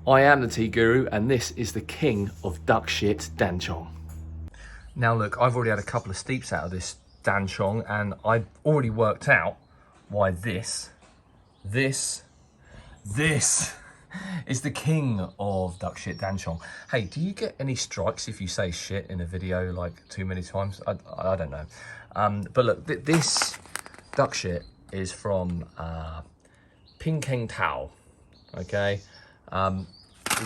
I am the tea guru, and this is the king of duck shit, Dan Cong. Now look, I've already had a couple of steeps out of this Dan Cong, and I've already worked out why this is the king of duck shit, Dan Cong. Hey, do you get any strikes if you say shit in a video like too many times? I don't know. But look, this duck shit is from Ping Keng Tao, okay?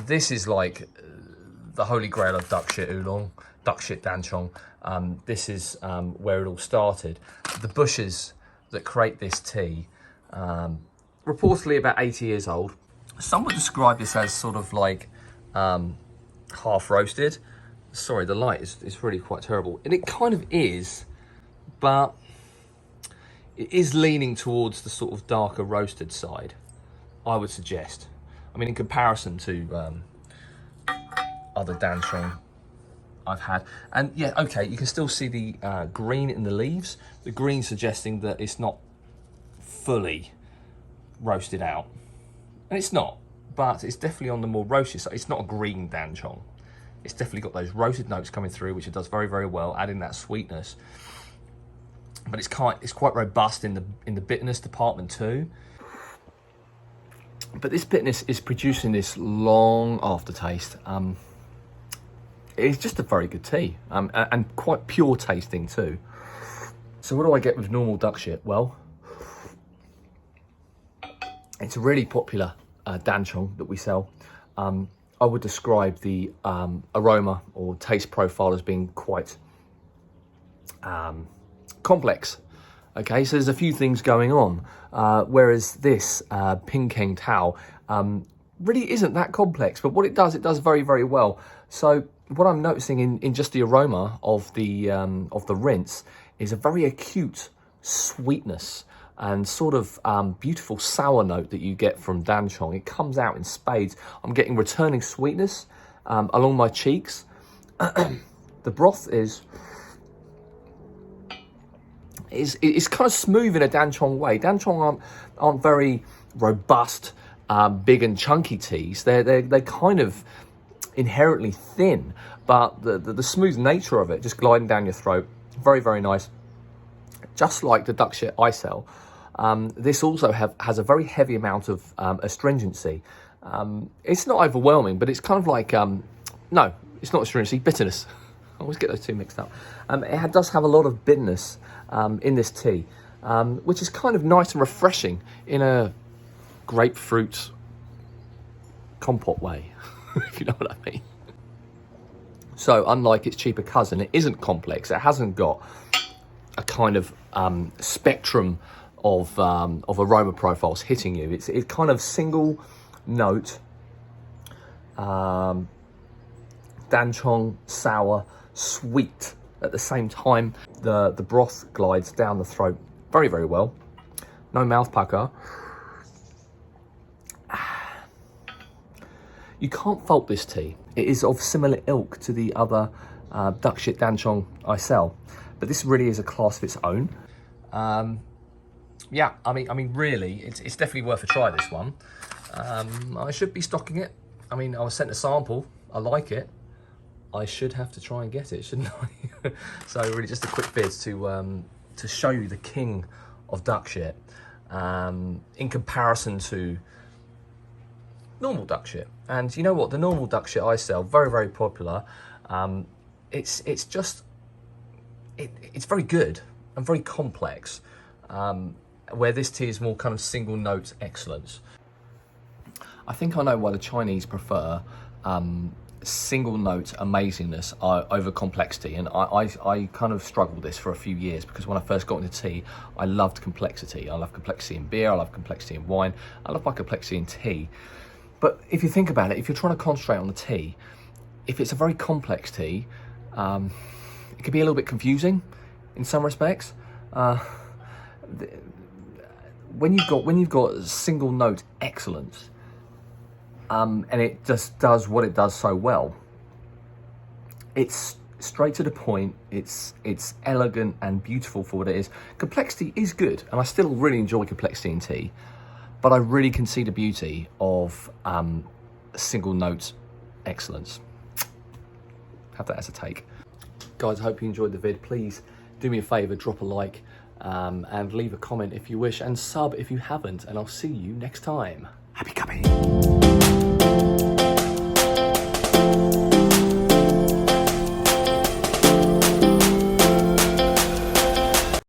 This is like the holy grail of duck shit oolong, duck shit Dan Cong. This is where it all started. The bushes that create this tea, reportedly about 80 years old. Some would describe this as sort of like half roasted. Sorry, the light is really quite terrible. And it kind of is, but it is leaning towards the sort of darker roasted side, I would suggest. I mean, in comparison to other Dan Cong I've had. And yeah, okay, you can still see the green in the leaves. The green suggesting that it's not fully roasted out. And it's not, but it's definitely on the more roasted side. It's not a green Dan Cong. It's definitely got those roasted notes coming through, which it does very, very well, adding that sweetness. But it's quite robust in the bitterness department too. But this bitterness is producing this long aftertaste. It's just a very good tea, and quite pure tasting too. So what do I get with normal duck shit? Well, it's a really popular Dan Cong that we sell. I would describe the aroma or taste profile as being quite complex. Okay, so there's a few things going on, whereas this Ping Keng Tao really isn't that complex, but what it does very, very well. So what I'm noticing in just the aroma of the rinse is a very acute sweetness and sort of beautiful sour note that you get from Dan Cong. It comes out in spades. I'm getting returning sweetness along my cheeks. The broth is kind of smooth in a Dan Cong way. Dan Cong aren't very robust, big and chunky teas. They're kind of inherently thin, but the smooth nature of it, just gliding down your throat, very, very nice. Just like the duck shit I sell, this also has a very heavy amount of astringency. It's not overwhelming, but it's kind of like, no, it's not astringency, bitterness. I always get those two mixed up. It does have a lot of bitterness in this tea, which is kind of nice and refreshing in a grapefruit compote way, if you know what I mean. So unlike its cheaper cousin, it isn't complex. It hasn't got a kind of spectrum of aroma profiles hitting you. It's kind of single note, Dan Cong, sour, sweet at the same time. The broth glides down the throat very, very well. No mouth pucker. You can't fault this tea. It is of similar ilk to the other duck shit Dan Cong I sell, but this really is a class of its own. Yeah, I mean, really, it's definitely worth a try, this one. I should be stocking it. I mean, I was sent a sample. I like it. I should have to try and get it, shouldn't I? So really, just a quick vid to show you the king of duck shit in comparison to normal duck shit. And you know what? The normal duck shit I sell, very, very popular. It's very good and very complex. Where this tea is more kind of single note excellence. I think I know why the Chinese prefer single note amazingness over complexity, and I kind of struggled this for a few years, because when I first got into tea, I loved complexity. I love complexity in beer, I love complexity in wine, I love my complexity in tea. But if you think about it, if you're trying to concentrate on the tea, if it's a very complex tea, it can be a little bit confusing in some respects. When you've got single note excellence, and it just does what it does so well, it's straight to the point, it's elegant and beautiful for what it is. Complexity is good, and I still really enjoy complexity in tea, but I really can see the beauty of single note excellence. Have that as a take. Guys, I hope you enjoyed the vid. Please do me a favour, drop a like and leave a comment if you wish, and sub if you haven't, and I'll see you next time. Happy cupping.